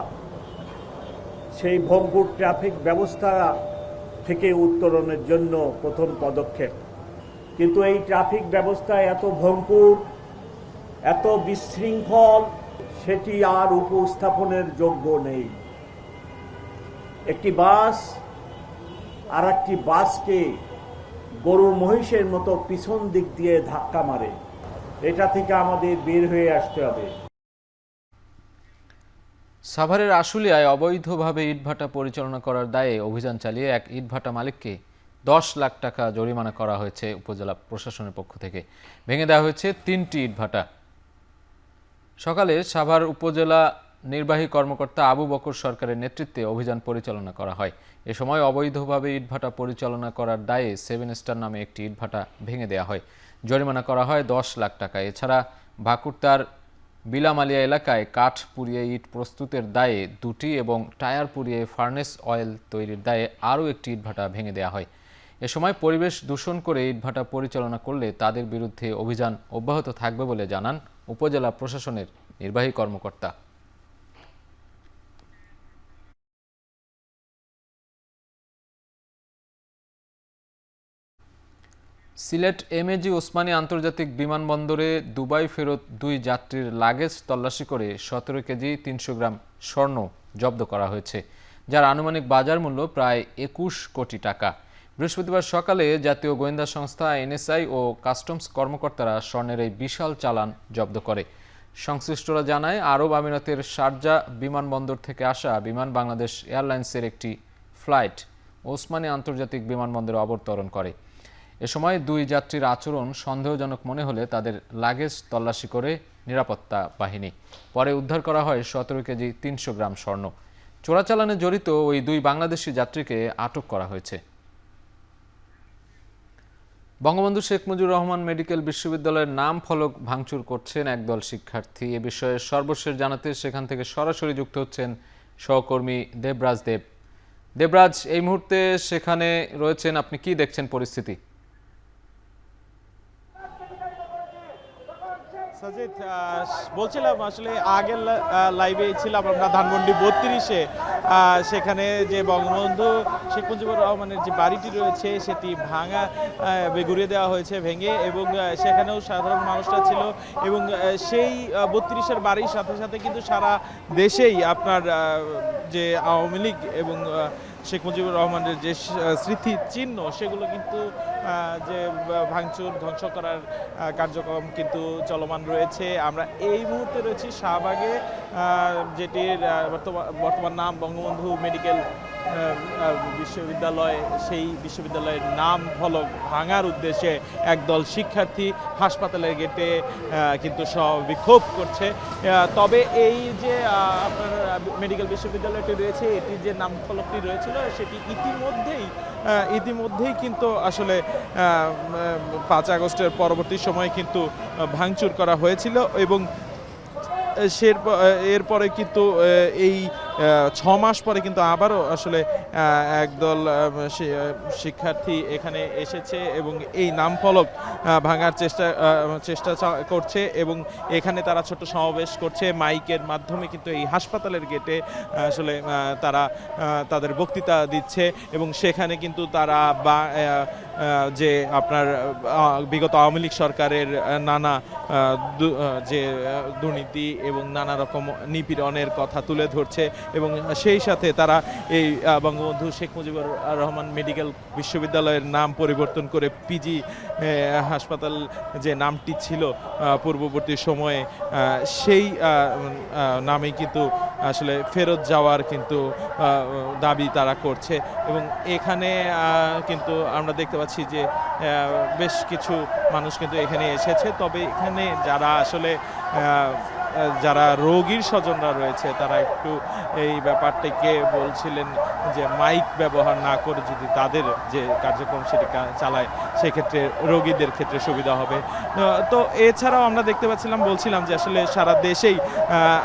সেই ভঙ্গুর ট্রাফিক ব্যবস্থা থেকে উত্তরণের জন্য প্রথম পদক্ষেপ। কিন্তু এই ট্রাফিক ব্যবস্থা এত ভঙ্গুর, এত বিশৃঙ্খল, সেটি আর উপস্থাপনের যোগ্য নেই। একটি বাস আর একটি বাসকে গরু মহিষের মতো পিছন দিক দিয়ে ধাক্কা মারে। এটা থেকে আমাদের বের হয়ে আসতে হবে। সাভারের আশুলিয়ায় অবৈধভাবে ইটভাটা পরিচালনা করার দায়ে অভিযান চালিয়ে এক ইটভাটা মালিককে 10 লাখ টাকা জরিমানা করা হয়েছে উপজেলা প্রশাসনের পক্ষ থেকে। ভেঙে দেওয়া হয়েছে 3টি ইটভাটা। সকালে সাভার উপজেলা নির্বাহী কর্মকর্তা আবু বকর সরকারের নেতৃত্বে অভিযান পরিচালনা করা হয়। এ সময় অবৈধভাবে ইটভাটা পরিচালনা করার দায়ে 7 স্টার নামে একটি ইটভাটা ভেঙে দেওয়া হয়। জরিমানা করা হয় 10 লাখ টাকা। এছাড়া ভাকুরতার বিলামালিয়া এলাকায় কাঠ পুড়িয়ে ইট প্রস্তুতের দায়ে 2টি এবং টায়ার পুড়িয়ে ফার্নেস অয়েল তৈরির দায়ে আরও একটি ইটভাটা ভেঙে দেওয়া হয়। এ সময় পরিবেশ দূষণ করে ইটভাটা পরিচালনা করলে তাদের বিরুদ্ধে অভিযান অব্যাহত থাকবে বলে জানান উপজেলা প্রশাসনের নির্বাহী কর্মকর্তা। সিলেট এমএজি ওসমানী আন্তর্জাতিক বিমানবন্দরে দুবাই ফেরত 2 যাত্রীর লাগেজ তল্লাশি করে 17 কেজি 300 গ্রাম স্বর্ণ জব্দ করা হয়েছে, যার আনুমানিক বাজার মূল্য প্রায় 21 কোটি টাকা। বৃহস্পতিবার সকালে জাতীয় গোয়েন্দা সংস্থা এনএসআই ও কাস্টমস কর্মকর্তারা স্বর্ণের এই বিশাল চালান জব্দ করে। সংশ্লিষ্টরা জানায়, আরব আমিরাতের শারজা বিমানবন্দর থেকে আসা বিমান বাংলাদেশ এয়ারলাইন্সের একটি ফ্লাইট ওসমানী আন্তর্জাতিক বিমানবন্দরে অবতরণ করে। এ সময় 2 যাত্রীর আচরণ সন্দেহজনক মনে হলে তাদের লাগেজ তল্লাশি করে নিরাপত্তা বাহিনী। পরে উদ্ধার করা হয় 17 কেজি 300 গ্রাম স্বর্ণ। চোরাচালানে জড়িত ওই 2 বাংলাদেশি যাত্রীকে আটক করা হয়েছে। বঙ্গবন্ধু শেখ মুজিবুর রহমান মেডিকেল বিশ্ববিদ্যালয়ের নাম ফলক ভাঙচুর করছেন একদল শিক্ষার্থী। এ বিষয়ে সর্বশেষ জানাতে সেখান থেকে সরাসরি যুক্ত হচ্ছেন সহকর্মী দেবরাজ দেব। দেবরাজ, এই মুহূর্তে সেখানে রয়েছেন, আপনি কি দেখছেন পরিস্থিতি? সাজিদ, বলছিলাম আসলে আগের লাইভে ছিলাম আমরা ধানমন্ডি 32-এ। সেখানে যে বঙ্গবন্ধু শেখ মুজিবুর রহমানের যে বাড়িটি রয়েছে সেটি ভাঙা ঘুরিয়ে দেওয়া হয়েছে ভেঙে, এবং সেখানেও সাধারণ মানুষরা ছিল। এবং সেই 32-এর বাড়ির সাথে সাথে কিন্তু সারা দেশেই আপনার যে আওয়ামী লীগ এবং শেখ মুজিবুর রহমানের যে স্মৃতি চিহ্ন সেগুলো কিন্তু যে ভাঙচুর ধ্বংস করার কার্যক্রম কিন্তু চলমান রয়েছে। আমরা এই মুহূর্তে রয়েছি শাহবাগে, যেটির বর্তমান নাম বঙ্গবন্ধু মেডিকেল বিশ্ববিদ্যালয়। সেই বিশ্ববিদ্যালয়ের নাম ফলক ভাঙার উদ্দেশ্যে একদল শিক্ষার্থী হাসপাতালের গেটে কিন্তু বিক্ষোভ করছে। তবে এই যে আপনার মেডিকেল বিশ্ববিদ্যালয়টি রয়েছে, এটি যে নাম ফলকটি রয়েছিল সেটি ইতিমধ্যেই কিন্তু আসলে 5 আগস্টের পরবর্তী সময়ে কিন্তু ভাঙচুর করা হয়েছিল, এবং এরপরে কিন্তু এই 6 মাস পরে কিন্তু আবারও আসলে একদল শিক্ষার্থী এখানে এসেছে এবং এই নাম ফলক ভাঙার চেষ্টা করছে এবং এখানে তারা ছোট সমাবেশ করছে মাইকের মাধ্যমে, কিন্তু এই হাসপাতালের গেটে আসলে তারা তাদের বক্তৃতা দিচ্ছে এবং সেখানে কিন্তু তারা যে আপনার বিগত আওয়ামী লীগ সরকারের নানা যে দুর্নীতি এবং নানা রকম নিপীড়নের কথা তুলে ধরছে এবং সেই সাথে তারা এই বঙ্গবন্ধু শেখ মুজিবুর রহমান মেডিকেল বিশ্ববিদ্যালয়ের নাম পরিবর্তন করে পিজি হাসপাতাল যে নামটি ছিল পূর্ববর্তী সময়ে সেই নামেই কিন্তু আসলে ফেরত যাওয়ার কিন্তু দাবি তারা করছে এবং এখানে কিন্তু আমরা দেখতে পাচ্ছি যে বেশ কিছু মানুষ কিন্তু এখানে এসেছে। তবে এখানে যারা আসলে যারা রোগীর স্বজনরা রয়েছে তারা একটু এই ব্যাপারটিকে বলছিলেন যে মাইক ব্যবহার না করে যদি তাদের যে কার্যক্রম সেটি চালায় সেক্ষেত্রে রোগীদের ক্ষেত্রে সুবিধা হবে। তো এছাড়াও আমরা দেখতে বলছিলাম যে আসলে সারা দেশেই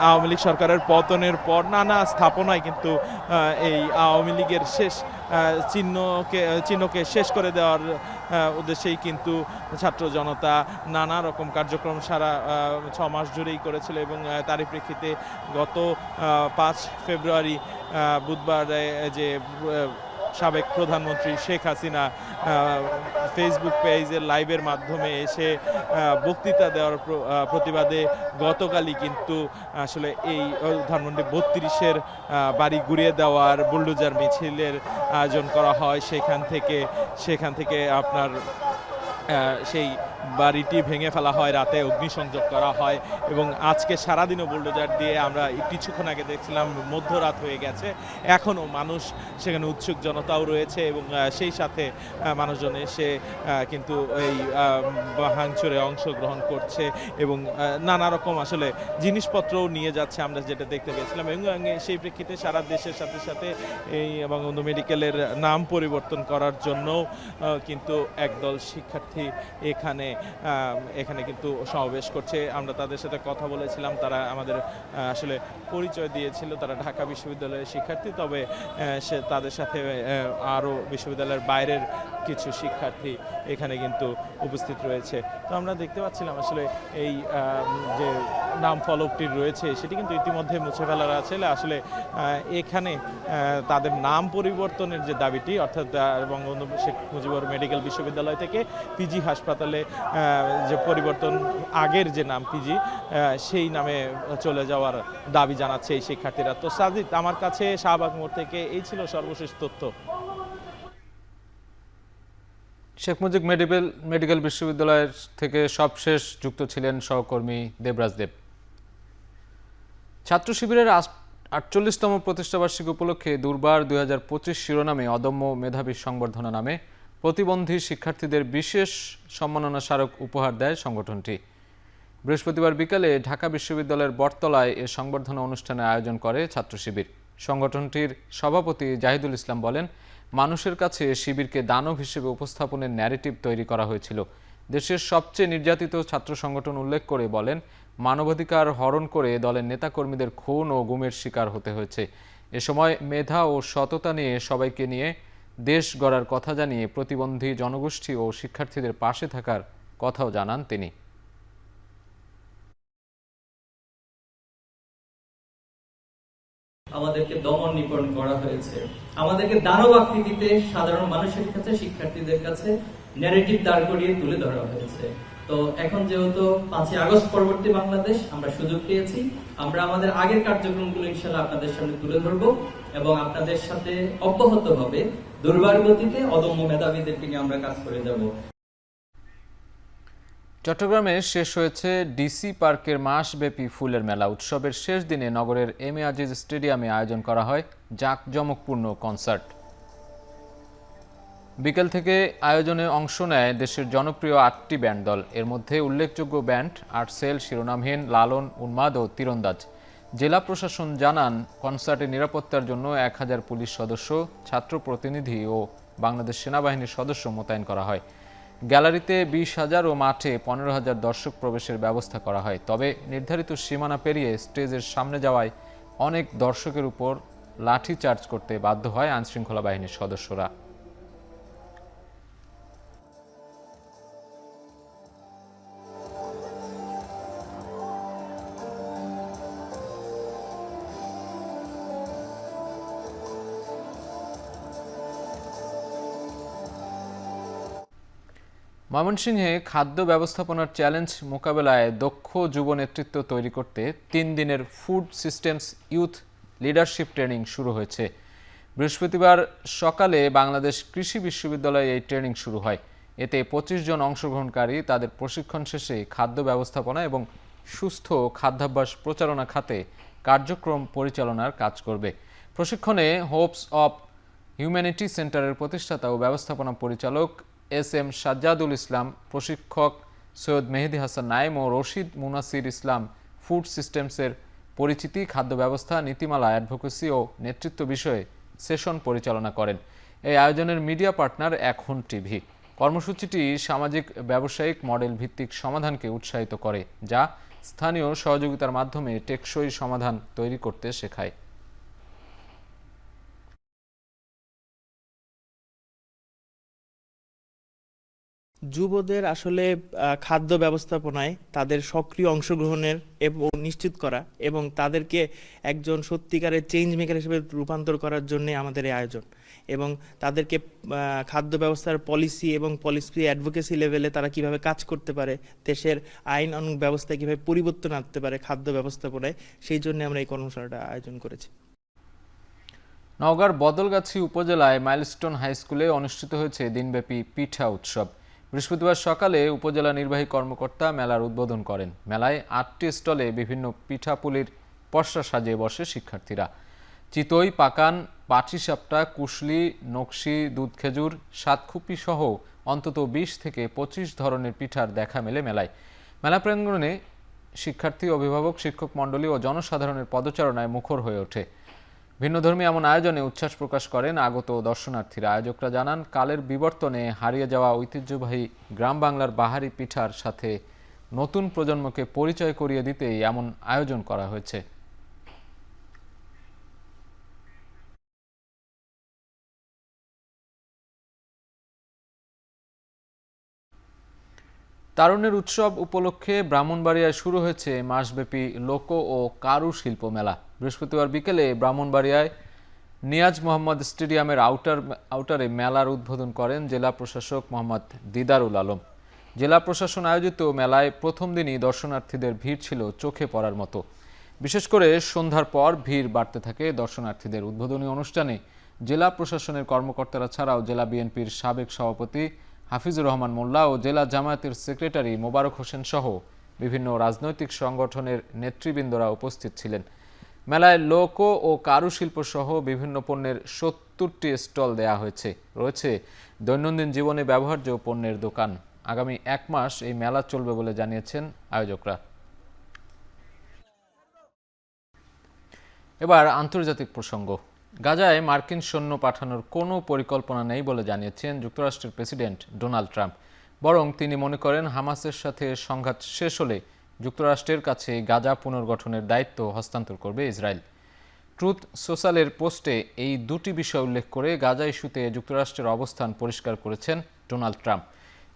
আওয়ামী লীগ সরকারের পতনের পর নানা স্থাপনায় কিন্তু এই আওয়ামী লীগের শেষ চিহ্নকে শেষ করে দেওয়ার উদ্দেশ্যেই কিন্তু ছাত্র জনতা নানা রকম কার্যক্রম সারা 6 মাস জুড়েই করেছিল এবং তারই প্রেক্ষিতে গত 5 ফেব্রুয়ারি বুধবার যে সাবেক প্রধানমন্ত্রী শেখ হাসিনা ফেসবুক পেজের লাইভের মাধ্যমে এসে বক্তৃতা দেওয়ার প্রতিবাদে গতকালই কিন্তু আসলে এই ধানমন্ডি 32-এর বাড়ি ঘুরিয়ে দেওয়ার বুলডোজার মিছিলের আয়োজন করা হয়। সেখান থেকে আপনার সেই বাড়িটি ভেঙে ফেলা হয়, রাতে অগ্নিসংযোগ করা হয় এবং আজকে সারাদিনও বুলডোজার দিয়ে আমরা কিছুক্ষণ আগে দেখছিলাম মধ্যরাত হয়ে গেছে, এখনও মানুষ সেখানে উৎসুক জনতাও রয়েছে এবং সেই সাথে মানুষজন এসে কিন্তু এই ভাঙচুরে অংশগ্রহণ করছে এবং নানা রকম আসলে জিনিসপত্রও নিয়ে যাচ্ছে আমরা যেটা দেখতে পেয়েছিলাম এবং সেই প্রেক্ষিতে সারা দেশের সাথে সাথে এই বঙ্গবন্ধু মেডিকেলের নাম পরিবর্তন করার জন্য কিন্তু একদল শিক্ষার্থী এখানে কিন্তু সমাবেশ করছে। আমরা তাদের সাথে কথা বলেছিলাম, তারা আমাদের আসলে পরিচয় দিয়েছিল তারা ঢাকা বিশ্ববিদ্যালয়ের শিক্ষার্থী, তবে তাদের সাথে আরও বিশ্ববিদ্যালয়ের বাইরের কিছু শিক্ষার্থী এখানে কিন্তু উপস্থিত রয়েছে। তো আমরা দেখতে পাচ্ছিলাম আসলে এই যে নাম ফলকটি রয়েছে সেটি কিন্তু ইতিমধ্যে মুছে ফেলার আছে। আসলে এখানে তাদের নাম পরিবর্তনের যে দাবিটি, অর্থাৎ বঙ্গবন্ধু শেখ মুজিবুর মেডিকেল বিশ্ববিদ্যালয় থেকে পিজি হাসপাতালে যে পরিবর্তন, আগের যে নাম পিজি সেই নামে চলে যাওয়ার দাবি জানাচ্ছে এই শিক্ষার্থীরা। তো সাজিদ, আমার কাছে শাহবাগ মোড় থেকে এই ছিল সর্বশেষ তথ্য। শেখ মুজিব মেডিকেল বিশ্ববিদ্যালয়ের থেকে সবশেষ যুক্ত ছিলেন সহকর্মী দেবরাজ দেব। ছাত্র শিবিরের 48তম প্রতিষ্ঠাবার্ষিকী উপলক্ষে দুর্বার 2025 শিরোনামে অদম্য মেধাবী সংবর্ধনা নামে প্রতিবন্ধী শিক্ষার্থীদের বিশেষ সম্মাননা স্মারক উপহার দেয় সংগঠনটি। বৃহস্পতিবার বিকালে ঢাকা বিশ্ববিদ্যালয়ের বটতলায় এ সংবর্ধনা অনুষ্ঠানের আয়োজন করে ছাত্র শিবির। সংগঠনটির সভাপতি জাহিদুল ইসলাম বলেন, মানুষের কাছে শিবিরকে দানব হিসেবে উপস্থাপনের ন্যারেটিভ তৈরি করা হয়েছিল। দেশের সবচেয়ে নির্যাতিত ছাত্র সংগঠন উল্লেখ করে বলেন, মানবাধিকার হরণ করে দলের নেতাকর্মীদের খুন ও গুমের শিকার হতে হয়েছে। এ সময় মেধা ও সততা নিয়ে সবাইকে নিয়ে দেশ গড়ার কথা জানিয়ে প্রতিবন্ধী জনগোষ্ঠী ও শিক্ষার্থীদের পাশে থাকার কথাও জানান তিনি। আমাদেরকে দমন নিপীড়ন করা হয়েছে, আমাদেরকে দানব আকৃতিতে সাধারণ মানুষের কাছে, শিক্ষার্থীদের কাছে ন্যারেটিভ দাঁড় করিয়ে তুলে ধরা হয়েছে। তো এখন যেহেতু 5ই আগস্ট পরবর্তী বাংলাদেশ আমরা সুযোগ পেয়েছি, আমরা আমাদের আগের কার্যক্রমগুলো ইনশাআল্লাহ আপনাদের সামনে তুলে ধরবো এবং আপনাদের সাথে অব্যাহতভাবে দুর্বার গতিতে অদম্য মেধাবীদেরকে নিয়ে আমরা কাজ করে যাব। চট্টগ্রামে শেষ হয়েছে ডিসি পার্কের মাসব্যাপী ফুলের মেলা। উৎসবের শেষ দিনে নগরের এম এ আজিজ স্টেডিয়ামে আয়োজন করা হয় জাঁকজমকপূর্ণ কনসার্ট। বিকেল থেকে আয়োজনে অংশ নেয় দেশের জনপ্রিয় 8টি ব্যান্ড দল। এর মধ্যে উল্লেখযোগ্য ব্যান্ড আর্টসেল, শিরোনামহীন, লালন, উন্মাদ ও তীরন্দাজ। জেলা প্রশাসন জানান, কনসার্টের নিরাপত্তার জন্য 1000 পুলিশ সদস্য, ছাত্র প্রতিনিধি ও বাংলাদেশ সেনাবাহিনীর সদস্য মোতায়েন করা হয়। গ্যালারিতে 20,000 ও মাঠে 15,000 দর্শক প্রবেশের ব্যবস্থা করা হয়। তবে নির্ধারিত সীমানা পেরিয়ে স্টেজের সামনে যাওয়ায় অনেক দর্শকের উপর লাঠি চার্জ করতে বাধ্য হয় আইনশৃঙ্খলা বাহিনীর সদস্যরা। ময়মনসিংহে খাদ্য ব্যবস্থাপনার চ্যালেঞ্জ মোকাবেলায় দক্ষ যুব নেতৃত্ব তৈরি করতে ৩ দিনের food systems youth leadership training শুরু হয়েছে। বৃহস্পতিবার সকালে বাংলাদেশ কৃষি বিশ্ববিদ্যালয়ে এই ট্রেনিং শুরু হয়। এতে ২৫ জন অংশগ্রহণকারী তাদের প্রশিক্ষণ শেষে খাদ্য ব্যবস্থাপনা এবং সুস্থ খাদ্যাভ্যাস প্রচারণা খাতে কার্যক্রম পরিচালনার কাজ করবে। প্রশিক্ষণে হোপস অব হিউম্যানিটি সেন্টারের প্রতিষ্ঠাতা ও ব্যবস্থাপনা পরিচালক এস.এম. সাজ্জাদুল ইসলাম, প্রশিক্ষক সৈয়দ মেহেদী হাসান নাইম ও রশিদ মুনাসির ইসলাম ফুড সিস্টেমসের পরিচিতি, খাদ্য ব্যবস্থা, নীতিমালা, অ্যাডভোকেসি ও নেতৃত্ব বিষয়ে সেশন পরিচালনা করেন। এই আয়োজনের মিডিয়া পার্টনার এখন টিভি। কর্মসূচিটি সামাজিক ব্যবসায়িক মডেল ভিত্তিক সমাধানকে উৎসাহিত করে, যা স্থানীয় সহযোগিতার মাধ্যমে টেকসই সমাধান তৈরি করতে শেখায়। যুবদের আসলে খাদ্য ব্যবস্থাপনায় তাদের সক্রিয় অংশগ্রহণের এবং নিশ্চিত করা এবং তাদেরকে একজন সত্যিকারের চেঞ্জ মেকার হিসেবে রূপান্তর করার জন্য আমাদের এই আয়োজন, এবং তাদেরকে খাদ্য ব্যবস্থার পলিসি এবং পলিসি অ্যাডভোকেসি লেভেলে তারা কিভাবে কাজ করতে পারে, দেশের আইন ব্যবস্থায় কিভাবে পরিবর্তন আনতে পারে খাদ্য ব্যবস্থাপনায়, সেই জন্য আমরা এই কর্মশালাটা আয়োজন করেছি। নওগাঁর বদলগাছি উপজেলায় মাইলস্টোন হাই স্কুলে অনুষ্ঠিত হয়েছে দিনব্যাপী পিঠা উৎসব। বৃহস্পতিবার সকালে উপজেলা নির্বাহী কর্মকর্তা মেলার উদ্বোধন করেন। মেলায় 8টি স্টলে বিভিন্ন পিঠাপুলির পসরা সাজিয়ে বসে শিক্ষার্থীরা। চিতই, পাকান, পাটিসাপটা, কুশলি, নকশি, দুধ খেজুর, সাতখুপি সহ অন্তত 20 থেকে 25 ধরনের পিঠার দেখা মেলে মেলায়। মেলা প্রাঙ্গণে শিক্ষার্থী, অভিভাবক, শিক্ষক মণ্ডলী ও জনসাধারণের পদচারণায় মুখর হয়ে ওঠে। ভিন্নধর্মী এমন আয়োজনে উচ্ছ্বাস প্রকাশ করেন আগত দর্শনার্থীরা। আয়োজকরা জানান, কালের বিবর্তনে হারিয়ে যাওয়া ঐতিহ্যবাহী গ্রাম বাংলার বাহারি পিঠার সাথে নতুন প্রজন্মকে পরিচয় করিয়ে দিতেই এমন আয়োজন করা হয়েছে। তারুণ্যের উৎসব উপলক্ষে ব্রাহ্মণবাড়িয়ায় শুরু হয়েছে মাসব্যাপী লোক ও কারুশিল্প মেলা। বৃহস্পতিবার বিকেলে ব্রাহ্মণবাড়িয়ায় নিয়াজ মোহাম্মদ স্টেডিয়ামের আউটারে মেলার উদ্বোধন করেন জেলা প্রশাসক মোহাম্মদ দিদারুল আলম। জেলা প্রশাসন আয়োজিত মেলায় প্রথম দিনই দর্শনার্থীদের ভিড় ছিল চোখে পড়ার মতো। বিশেষ করে সন্ধ্যার পর ভিড় বাড়তে থাকে দর্শনার্থীদের। উদ্বোধনী অনুষ্ঠানে জেলা প্রশাসনের কর্মকর্তারা ছাড়াও জেলা বিএনপির সাবেক সভাপতি হাফিজুর রহমান মোল্লা ও জেলা জামায়াতের সেক্রেটারি মোবারক হোসেন সহ বিভিন্ন রাজনৈতিক সংগঠনের নেতৃবৃন্দরা উপস্থিত ছিলেন। মেলায় লোক ও কারুশিল্প সহ বিভিন্ন পণ্যের 70টি স্টল দেয়া হয়েছে। রয়েছে দৈনন্দিন জীবনে ব্যবহার্য পণ্যের দোকান। আগামী 1 মাস এই মেলা চলবে বলে জানিয়েছেন আয়োজকরা। এবার আন্তর্জাতিক প্রসঙ্গ। গাজায় মার্কিন সৈন্য পাঠানোর কোনো পরিকল্পনা নেই বলে জানিয়েছেন যুক্তরাষ্ট্রের প্রেসিডেন্ট ডোনাল্ড ট্রাম্প। বরং তিনি মনে করেন, হামাসের সাথে সংঘাত শেষ হলে যুক্তরাষ্ট্রের কাছে গাজা পুনর্গঠনের দায়িত্ব হস্তান্তর করবে ইসরায়েল। ট্রুথ সোশ্যালের পোস্টে এই দুটি বিষয় উল্লেখ করে গাজা ইস্যুতে যুক্তরাষ্ট্রের অবস্থান পরিষ্কার করেছেন ডোনাল্ড ট্রাম্প।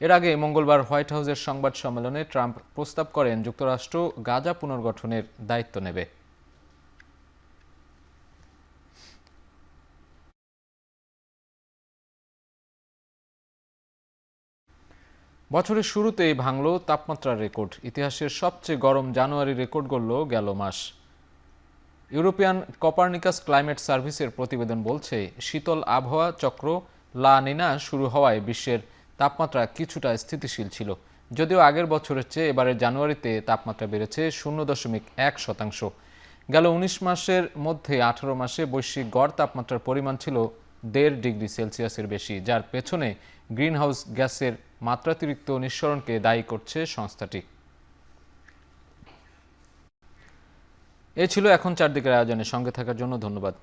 এর আগে মঙ্গলবার হোয়াইট হাউসের সংবাদ সম্মেলনে ট্রাম্প প্রস্তাব করেন যুক্তরাষ্ট্র গাজা পুনর্গঠনের দায়িত্ব নেবে। বছরের শুরুতেই ভাঙল তাপমাত্রার রেকর্ড। ইতিহাসের সবচেয়ে গরম জানুয়ারি রেকর্ড গড়ল গেল মাস। ইউরোপিয়ান কপারনিকাস ক্লাইমেট সার্ভিসের প্রতিবেদন বলছে, শীতল আবহাওয়া চক্র লা নিনা শুরু হওয়ায় বিশ্বের তাপমাত্রা কিছুটা স্থিতিশীল ছিল। যদিও আগের বছরের চেয়ে এবারের জানুয়ারিতে তাপমাত্রা বেড়েছে 0.1%। গেল 19 মাসের মধ্যে 18 মাসে বৈশ্বিক গড় তাপমাত্রার পরিমাণ ছিল 1.5 ডিগ্রি সেলসিয়াসের বেশি, যার পেছনে গ্রিনহাউস গ্যাসের মাত্রাতিরিক্ত নিঃসরণকে দায়ী করছে সংস্থাটি। এ ছিল এখন চারদিকের আয়োজনের। সঙ্গে থাকার জন্য ধন্যবাদ।